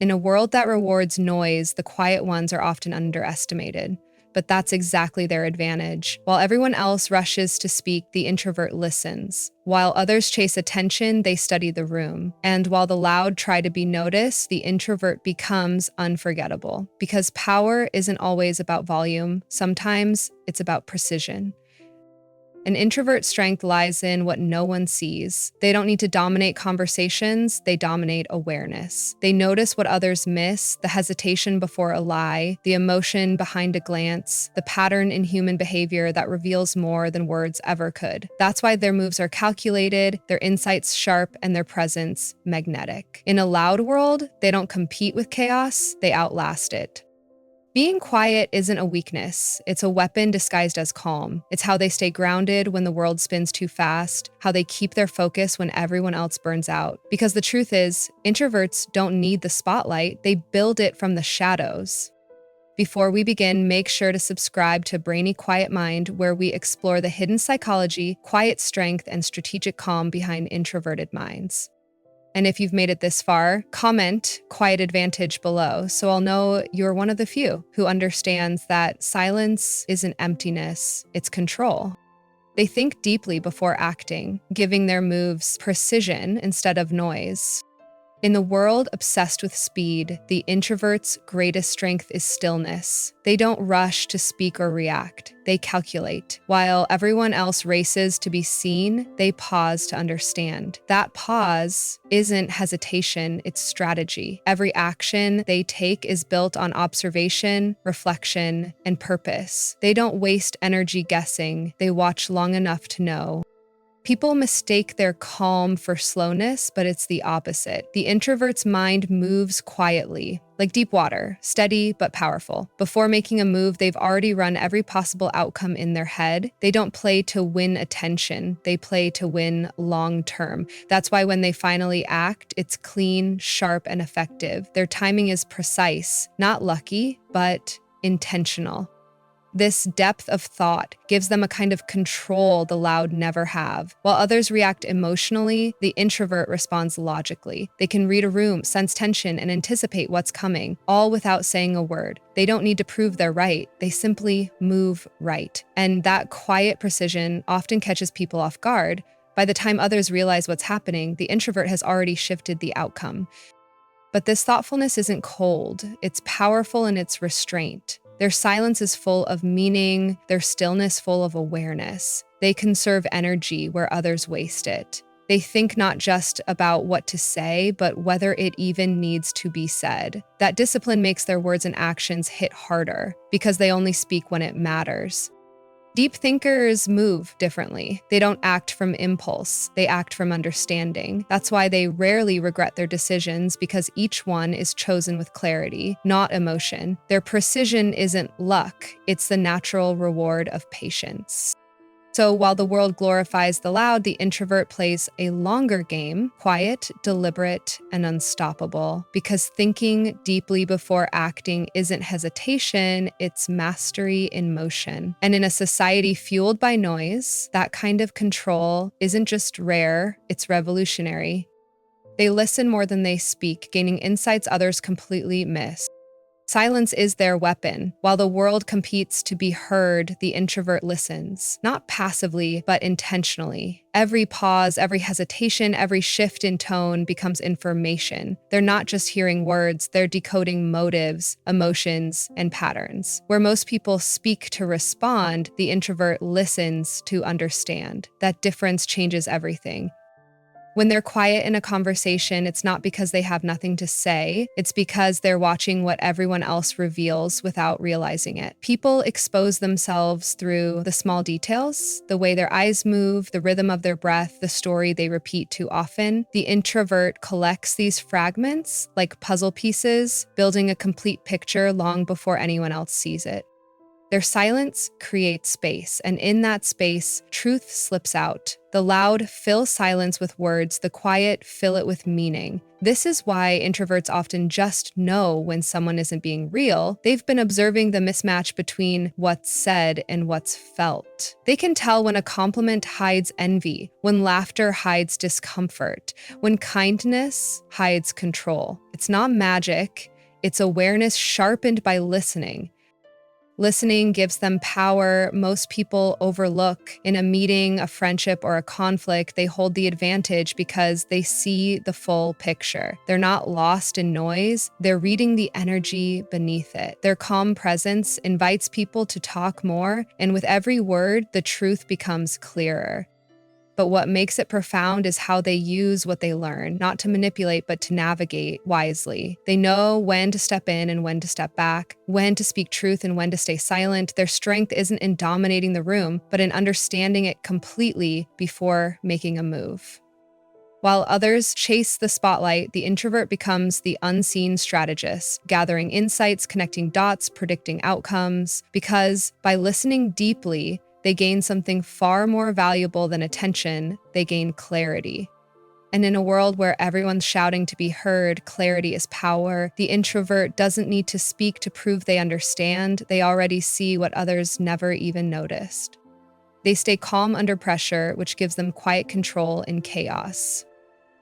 In a world that rewards noise, the quiet ones are often underestimated. But that's exactly their advantage. While everyone else rushes to speak, the introvert listens. While others chase attention, they study the room. And while the loud try to be noticed, the introvert becomes unforgettable. Because power isn't always about volume, sometimes it's about precision. An introvert's strength lies in what no one sees. They don't need to dominate conversations, they dominate awareness. They notice what others miss, the hesitation before a lie, the emotion behind a glance, the pattern in human behavior that reveals more than words ever could. That's why their moves are calculated, their insights sharp, and their presence magnetic. In a loud world, they don't compete with chaos, they outlast it. Being quiet isn't a weakness, it's a weapon disguised as calm. It's how they stay grounded when the world spins too fast, how they keep their focus when everyone else burns out. Because the truth is, introverts don't need the spotlight, they build it from the shadows. Before we begin, make sure to subscribe to Brainy Quiet Mind, where we explore the hidden psychology, quiet strength, and strategic calm behind introverted minds. And if you've made it this far, comment quiet advantage below so I'll know you're one of the few who understands that silence isn't emptiness, it's control. They think deeply before acting, giving their moves precision instead of noise. In the world obsessed with speed, the introvert's greatest strength is stillness. They don't rush to speak or react. They calculate. While everyone else races to be seen, they pause to understand. That pause isn't hesitation, it's strategy. Every action they take is built on observation, reflection, and purpose. They don't waste energy guessing. They watch long enough to know. People mistake their calm for slowness, but it's the opposite. The introvert's mind moves quietly, like deep water, steady but powerful. Before making a move, they've already run every possible outcome in their head. They don't play to win attention, they play to win long term. That's why when they finally act, it's clean, sharp, and effective. Their timing is precise, not lucky, but intentional. This depth of thought gives them a kind of control the loud never have. While others react emotionally, the introvert responds logically. They can read a room, sense tension, and anticipate what's coming, all without saying a word. They don't need to prove they're right. They simply move right. And that quiet precision often catches people off guard. By the time others realize what's happening, the introvert has already shifted the outcome. But this thoughtfulness isn't cold. It's powerful in its restraint. Their silence is full of meaning, their stillness full of awareness. They conserve energy where others waste it. They think not just about what to say, but whether it even needs to be said. That discipline makes their words and actions hit harder because they only speak when it matters. Deep thinkers move differently. They don't act from impulse, they act from understanding. That's why they rarely regret their decisions, because each one is chosen with clarity, not emotion. Their precision isn't luck, it's the natural reward of patience. So while the world glorifies the loud, the introvert plays a longer game, quiet, deliberate, and unstoppable. Because thinking deeply before acting isn't hesitation, it's mastery in motion. And in a society fueled by noise, that kind of control isn't just rare, it's revolutionary. They listen more than they speak, gaining insights others completely miss. Silence is their weapon. While the world competes to be heard, the introvert listens, not passively, but intentionally. Every pause, every hesitation, every shift in tone becomes information. They're not just hearing words, they're decoding motives, emotions, and patterns. Where most people speak to respond, the introvert listens to understand. That difference changes everything. When they're quiet in a conversation, it's not because they have nothing to say, it's because they're watching what everyone else reveals without realizing it. People expose themselves through the small details, the way their eyes move, the rhythm of their breath, the story they repeat too often. The introvert collects these fragments like puzzle pieces, building a complete picture long before anyone else sees it. Their silence creates space, and in that space, truth slips out. The loud fill silence with words, the quiet fill it with meaning. This is why introverts often just know when someone isn't being real. They've been observing the mismatch between what's said and what's felt. They can tell when a compliment hides envy, when laughter hides discomfort, when kindness hides control. It's not magic, it's awareness sharpened by listening. Listening gives them power most people overlook. In a meeting, a friendship, or a conflict, they hold the advantage because they see the full picture. They're not lost in noise, they're reading the energy beneath it. Their calm presence invites people to talk more, and with every word, the truth becomes clearer. But what makes it profound is how they use what they learn, not to manipulate, but to navigate wisely. They know when to step in and when to step back, when to speak truth and when to stay silent. Their strength isn't in dominating the room, but in understanding it completely before making a move. While others chase the spotlight, the introvert becomes the unseen strategist, gathering insights, connecting dots, predicting outcomes, because by listening deeply, they gain something far more valuable than attention. They gain clarity. And in a world where everyone's shouting to be heard, clarity is power. The introvert doesn't need to speak to prove they understand. They already see what others never even noticed. They stay calm under pressure, which gives them quiet control in chaos.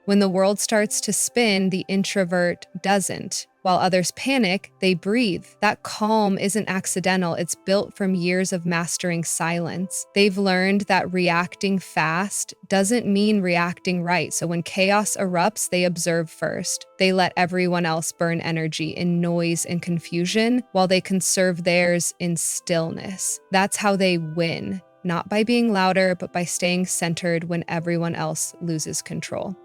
When the world starts to spin, the introvert doesn't. While others panic, they breathe. That calm isn't accidental, it's built from years of mastering silence. They've learned that reacting fast doesn't mean reacting right, so when chaos erupts, they observe first. They let everyone else burn energy in noise and confusion, while they conserve theirs in stillness. That's how they win, not by being louder, but by staying centered when everyone else loses control.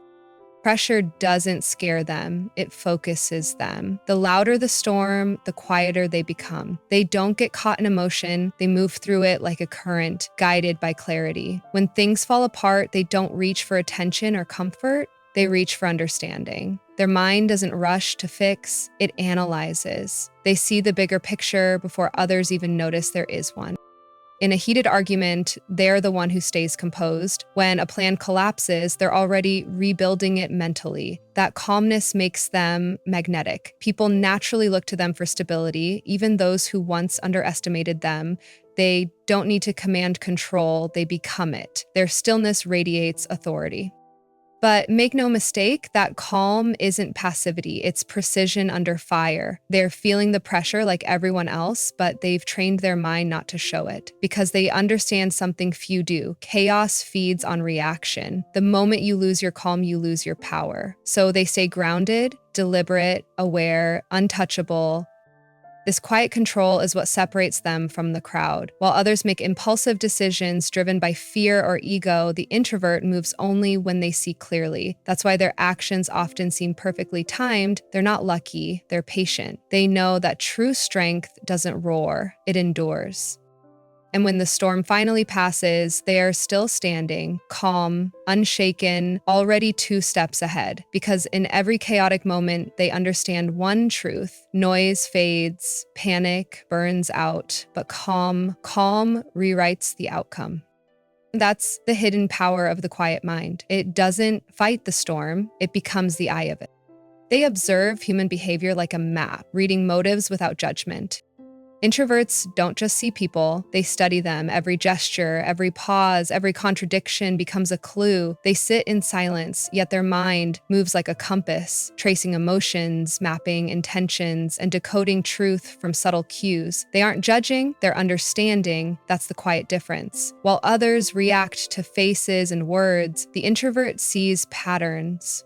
Pressure doesn't scare them, it focuses them. The louder the storm, the quieter they become. They don't get caught in emotion, they move through it like a current, guided by clarity. When things fall apart, they don't reach for attention or comfort, they reach for understanding. Their mind doesn't rush to fix, it analyzes. They see the bigger picture before others even notice there is one. In a heated argument, they're the one who stays composed. When a plan collapses, they're already rebuilding it mentally. That calmness makes them magnetic. People naturally look to them for stability, even those who once underestimated them. They don't need to command control, they become it. Their stillness radiates authority. But make no mistake, that calm isn't passivity, it's precision under fire. They're feeling the pressure like everyone else, but they've trained their mind not to show it because they understand something few do. Chaos feeds on reaction. The moment you lose your calm, you lose your power. So they stay grounded, deliberate, aware, untouchable. This quiet control is what separates them from the crowd. While others make impulsive decisions driven by fear or ego, the introvert moves only when they see clearly. That's why their actions often seem perfectly timed. They're not lucky, they're patient. They know that true strength doesn't roar, it endures. And when the storm finally passes, they are still standing, calm, unshaken, already 2 steps ahead. Because in every chaotic moment, they understand one truth. Noise fades, panic burns out, but calm rewrites the outcome. That's the hidden power of the quiet mind. It doesn't fight the storm, it becomes the eye of it. They observe human behavior like a map, reading motives without judgment. Introverts don't just see people, they study them. Every gesture, every pause, every contradiction becomes a clue. They sit in silence, yet their mind moves like a compass, tracing emotions, mapping intentions, and decoding truth from subtle cues. They aren't judging, they're understanding. That's the quiet difference. While others react to faces and words, the introvert sees patterns.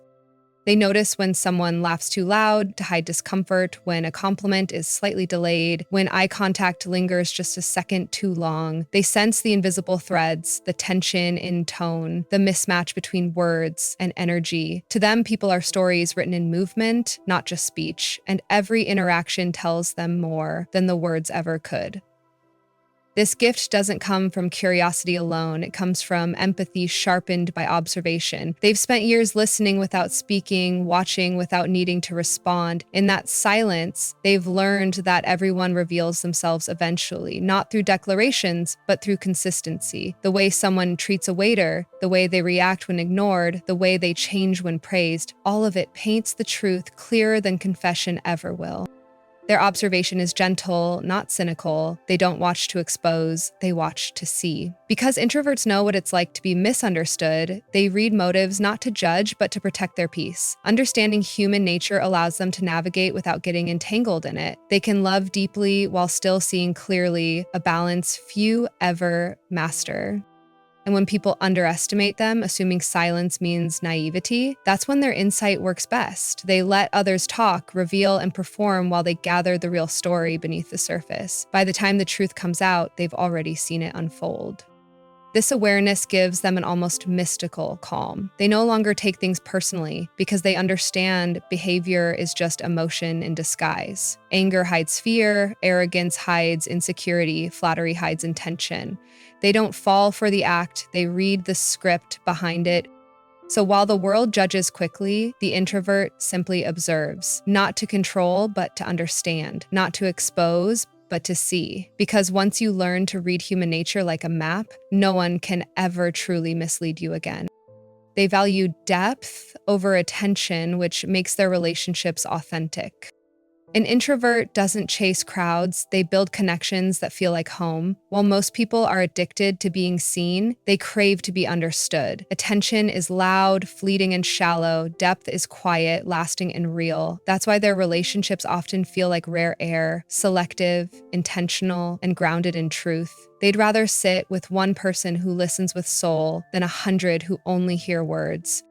They notice when someone laughs too loud to hide discomfort, when a compliment is slightly delayed, when eye contact lingers just a second too long. They sense the invisible threads, the tension in tone, the mismatch between words and energy. To them, people are stories written in movement, not just speech, and every interaction tells them more than the words ever could. This gift doesn't come from curiosity alone. It comes from empathy sharpened by observation. They've spent years listening without speaking, watching without needing to respond. In that silence, they've learned that everyone reveals themselves eventually, not through declarations, but through consistency. The way someone treats a waiter, the way they react when ignored, the way they change when praised, all of it paints the truth clearer than confession ever will. Their observation is gentle, not cynical. They don't watch to expose, they watch to see. Because introverts know what it's like to be misunderstood, they read motives not to judge, but to protect their peace. Understanding human nature allows them to navigate without getting entangled in it. They can love deeply while still seeing clearly, a balance few ever master. And when people underestimate them, assuming silence means naivety, that's when their insight works best. They let others talk, reveal, and perform while they gather the real story beneath the surface. By the time the truth comes out, they've already seen it unfold. This awareness gives them an almost mystical calm. They no longer take things personally because they understand behavior is just emotion in disguise. Anger hides fear, arrogance hides insecurity, flattery hides intention. They don't fall for the act, they read the script behind it. So while the world judges quickly, the introvert simply observes, not to control, but to understand, not to expose, but to see. Because once you learn to read human nature like a map, no one can ever truly mislead you again. They value depth over attention, which makes their relationships authentic. An introvert doesn't chase crowds, they build connections that feel like home. While most people are addicted to being seen, they crave to be understood. Attention is loud, fleeting, and shallow. Depth is quiet, lasting, and real. That's why their relationships often feel like rare air, selective, intentional, and grounded in truth. They'd rather sit with one person who listens with soul than 100 who only hear words.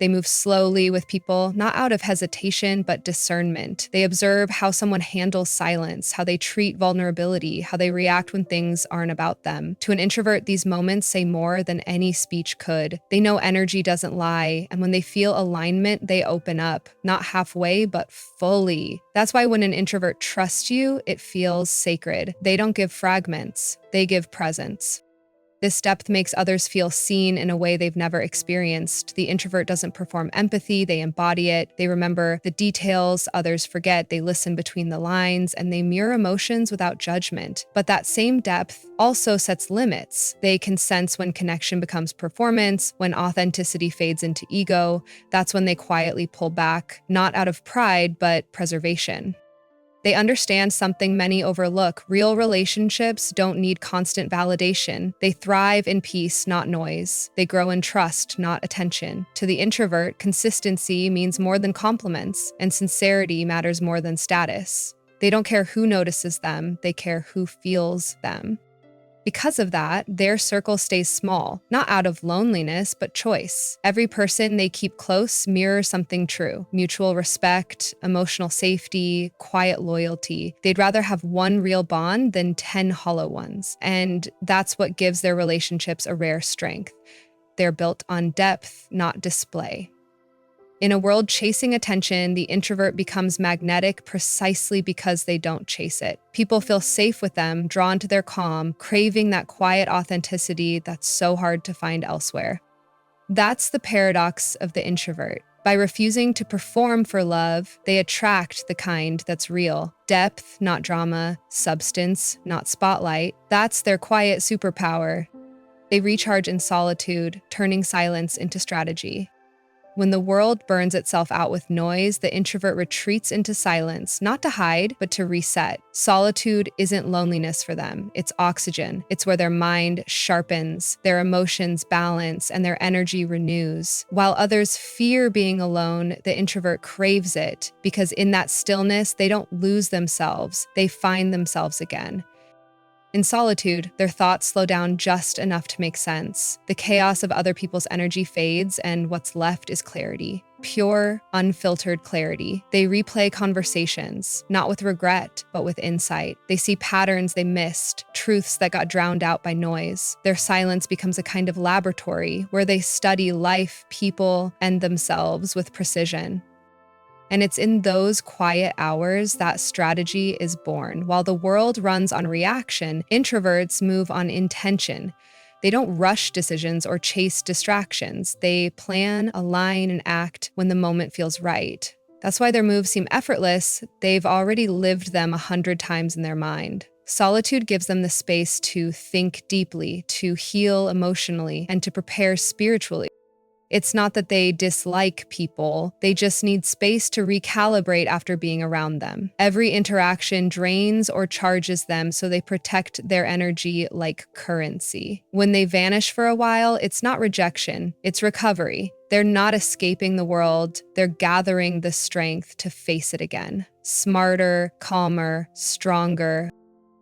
They move slowly with people, not out of hesitation, but discernment. They observe how someone handles silence, how they treat vulnerability, how they react when things aren't about them. To an introvert, these moments say more than any speech could. They know energy doesn't lie, and when they feel alignment, they open up, not halfway, but fully. That's why when an introvert trusts you, it feels sacred. They don't give fragments, they give presence. This depth makes others feel seen in a way they've never experienced. The introvert doesn't perform empathy, they embody it. They remember the details others forget, they listen between the lines, and they mirror emotions without judgment. But that same depth also sets limits. They can sense when connection becomes performance, when authenticity fades into ego. That's when they quietly pull back, not out of pride, but preservation. They understand something many overlook. Real relationships don't need constant validation. They thrive in peace, not noise. They grow in trust, not attention. To the introvert, consistency means more than compliments, and sincerity matters more than status. They don't care who notices them, they care who feels them. Because of that, their circle stays small, not out of loneliness, but choice. Every person they keep close mirrors something true: mutual respect, emotional safety, quiet loyalty. They'd rather have one real bond than 10 hollow ones. And that's what gives their relationships a rare strength. They're built on depth, not display. In a world chasing attention, the introvert becomes magnetic precisely because they don't chase it. People feel safe with them, drawn to their calm, craving that quiet authenticity that's so hard to find elsewhere. That's the paradox of the introvert. By refusing to perform for love, they attract the kind that's real. Depth, not drama. Substance, not spotlight. That's their quiet superpower. They recharge in solitude, turning silence into strategy. When the world burns itself out with noise, the introvert retreats into silence, not to hide, but to reset. Solitude isn't loneliness for them, it's oxygen. It's where their mind sharpens, their emotions balance, and their energy renews. While others fear being alone, the introvert craves it, because in that stillness, they don't lose themselves, they find themselves again. In solitude, their thoughts slow down just enough to make sense. The chaos of other people's energy fades, and what's left is clarity. Pure, unfiltered clarity. They replay conversations, not with regret, but with insight. They see patterns they missed, truths that got drowned out by noise. Their silence becomes a kind of laboratory where they study life, people, and themselves with precision. And it's in those quiet hours that strategy is born. While the world runs on reaction, introverts move on intention. They don't rush decisions or chase distractions. They plan, align, and act when the moment feels right. That's why their moves seem effortless. They've already lived them 100 times in their mind. Solitude gives them the space to think deeply, to heal emotionally, and to prepare spiritually. It's not that they dislike people, they just need space to recalibrate after being around them. Every interaction drains or charges them, so they protect their energy like currency. When they vanish for a while, it's not rejection, it's recovery. They're not escaping the world, they're gathering the strength to face it again. Smarter, calmer, stronger.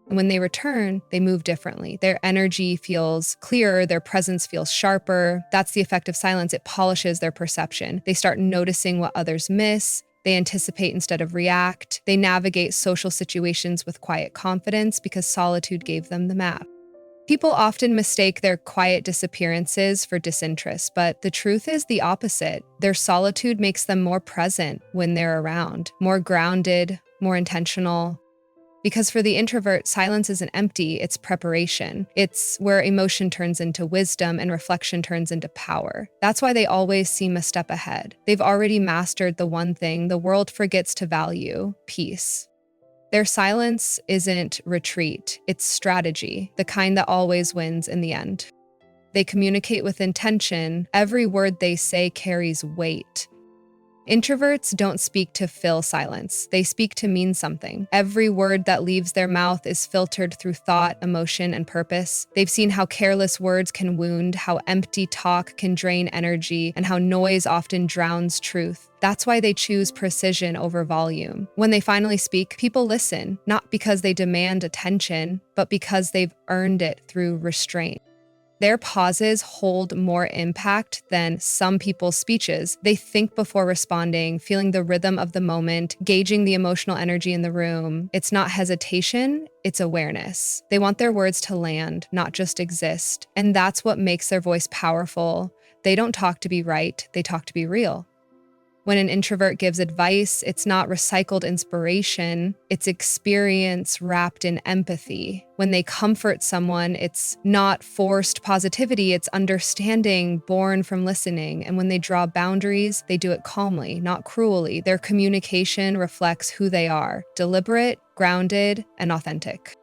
And when they return, they move differently. Their energy feels clearer, their presence feels sharper. That's the effect of silence. It polishes their perception. They start noticing what others miss. They anticipate instead of react. They navigate social situations with quiet confidence because solitude gave them the map. People often mistake their quiet disappearances for disinterest, but the truth is the opposite. Their solitude makes them more present when they're around, more grounded, more intentional. Because for the introvert, silence isn't empty, it's preparation. It's where emotion turns into wisdom and reflection turns into power. That's why they always seem a step ahead. They've already mastered the one thing the world forgets to value: peace. Their silence isn't retreat, it's strategy, the kind that always wins in the end. They communicate with intention. Every word they say carries weight. Introverts don't speak to fill silence. They speak to mean something. Every word that leaves their mouth is filtered through thought, emotion, and purpose. They've seen how careless words can wound, how empty talk can drain energy, and how noise often drowns truth. That's why they choose precision over volume. When they finally speak, people listen, not because they demand attention, but because they've earned it through restraint. Their pauses hold more impact than some people's speeches. They think before responding, feeling the rhythm of the moment, gauging the emotional energy in the room. It's not hesitation, it's awareness. They want their words to land, not just exist. And that's what makes their voice powerful. They don't talk to be right, they talk to be real. When an introvert gives advice, it's not recycled inspiration, it's experience wrapped in empathy. When they comfort someone, it's not forced positivity, it's understanding born from listening. And when they draw boundaries, they do it calmly, not cruelly. Their communication reflects who they are: deliberate, grounded, and authentic.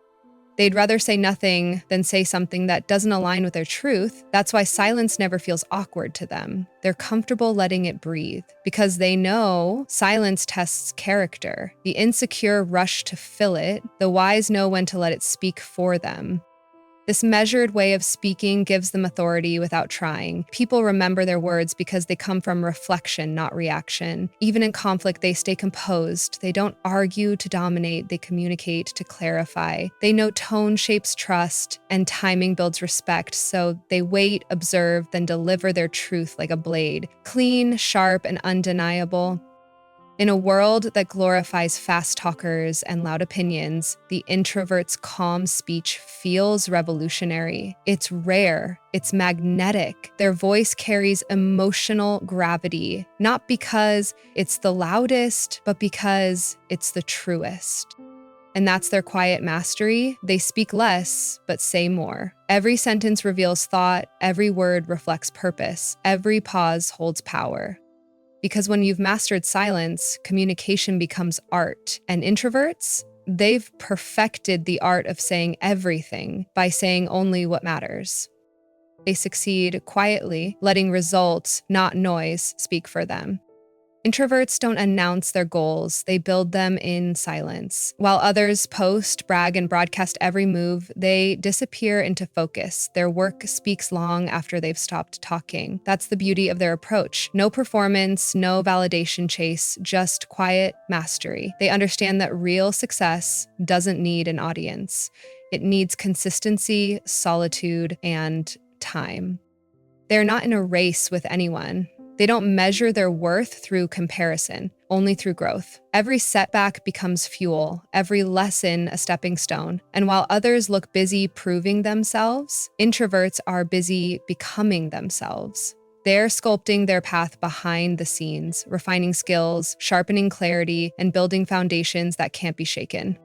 They'd rather say nothing than say something that doesn't align with their truth. That's why silence never feels awkward to them. They're comfortable letting it breathe because they know silence tests character. The insecure rush to fill it. The wise know when to let it speak for them. This measured way of speaking gives them authority without trying. People remember their words because they come from reflection, not reaction. Even in conflict, they stay composed. They don't argue to dominate, they communicate to clarify. They know tone shapes trust and timing builds respect, so they wait, observe, then deliver their truth like a blade. Clean, sharp, and undeniable. In a world that glorifies fast talkers and loud opinions, the introvert's calm speech feels revolutionary. It's rare, it's magnetic. Their voice carries emotional gravity, not because it's the loudest, but because it's the truest. And that's their quiet mastery. They speak less, but say more. Every sentence reveals thought, every word reflects purpose, every pause holds power. Because when you've mastered silence, communication becomes art. And introverts, they've perfected the art of saying everything by saying only what matters. They succeed quietly, letting results, not noise, speak for them. Introverts don't announce their goals, they build them in silence. While others post, brag, and broadcast every move, they disappear into focus. Their work speaks long after they've stopped talking. That's the beauty of their approach. No performance, no validation chase, just quiet mastery. They understand that real success doesn't need an audience. It needs consistency, solitude, and time. They're not in a race with anyone. They don't measure their worth through comparison, only through growth. Every setback becomes fuel, every lesson a stepping stone. And while others look busy proving themselves, introverts are busy becoming themselves. They're sculpting their path behind the scenes, refining skills, sharpening clarity, and building foundations that can't be shaken.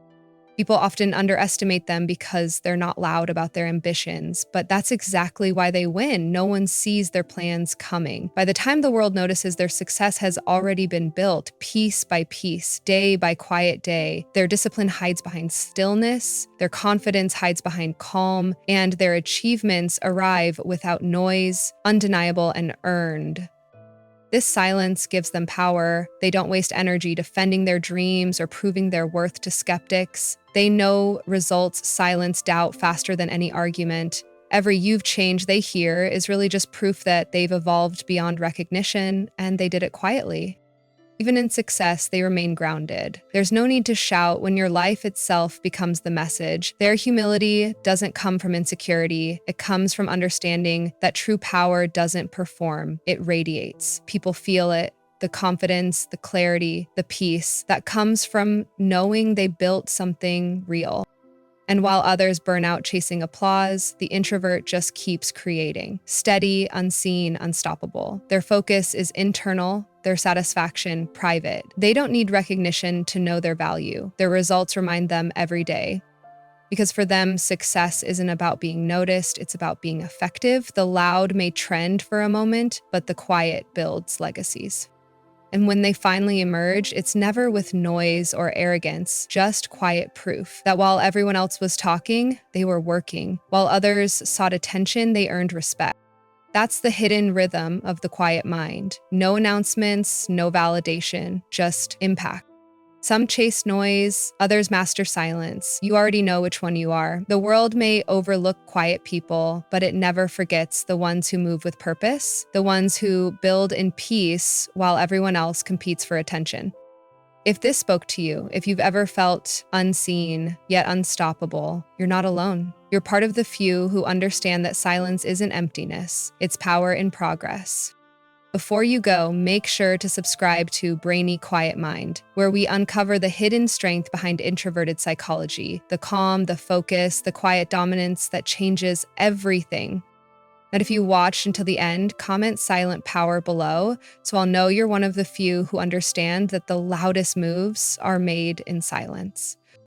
People often underestimate them because they're not loud about their ambitions, but that's exactly why they win. No one sees their plans coming. By the time the world notices, their success has already been built, piece by piece, day by quiet day. Their discipline hides behind stillness, their confidence hides behind calm, and their achievements arrive without noise, undeniable and earned. This silence gives them power. They don't waste energy defending their dreams or proving their worth to skeptics. They know results silence doubt faster than any argument. Every "you've changed" they hear is really just proof that they've evolved beyond recognition, and they did it quietly. Even in success, they remain grounded. There's no need to shout when your life itself becomes the message. Their humility doesn't come from insecurity. It comes from understanding that true power doesn't perform. It radiates. People feel it. The confidence, the clarity, the peace that comes from knowing they built something real. And while others burn out chasing applause, the introvert just keeps creating. Steady, unseen, unstoppable. Their focus is internal, their satisfaction private. They don't need recognition to know their value. Their results remind them every day. Because for them, success isn't about being noticed, it's about being effective. The loud may trend for a moment, but the quiet builds legacies. And when they finally emerge, it's never with noise or arrogance, just quiet proof that while everyone else was talking, they were working. While others sought attention, they earned respect. That's the hidden rhythm of the quiet mind. No announcements, no validation, just impact. Some chase noise, others master silence. You already know which one you are. The world may overlook quiet people, but it never forgets the ones who move with purpose, the ones who build in peace while everyone else competes for attention. If this spoke to you, if you've ever felt unseen yet unstoppable, you're not alone. You're part of the few who understand that silence isn't emptiness, it's power in progress. Before you go, make sure to subscribe to Brainy Quiet Mind, where we uncover the hidden strength behind introverted psychology, the calm, the focus, the quiet dominance that changes everything. And if you watched until the end, comment silent power below, so I'll know you're one of the few who understand that the loudest moves are made in silence.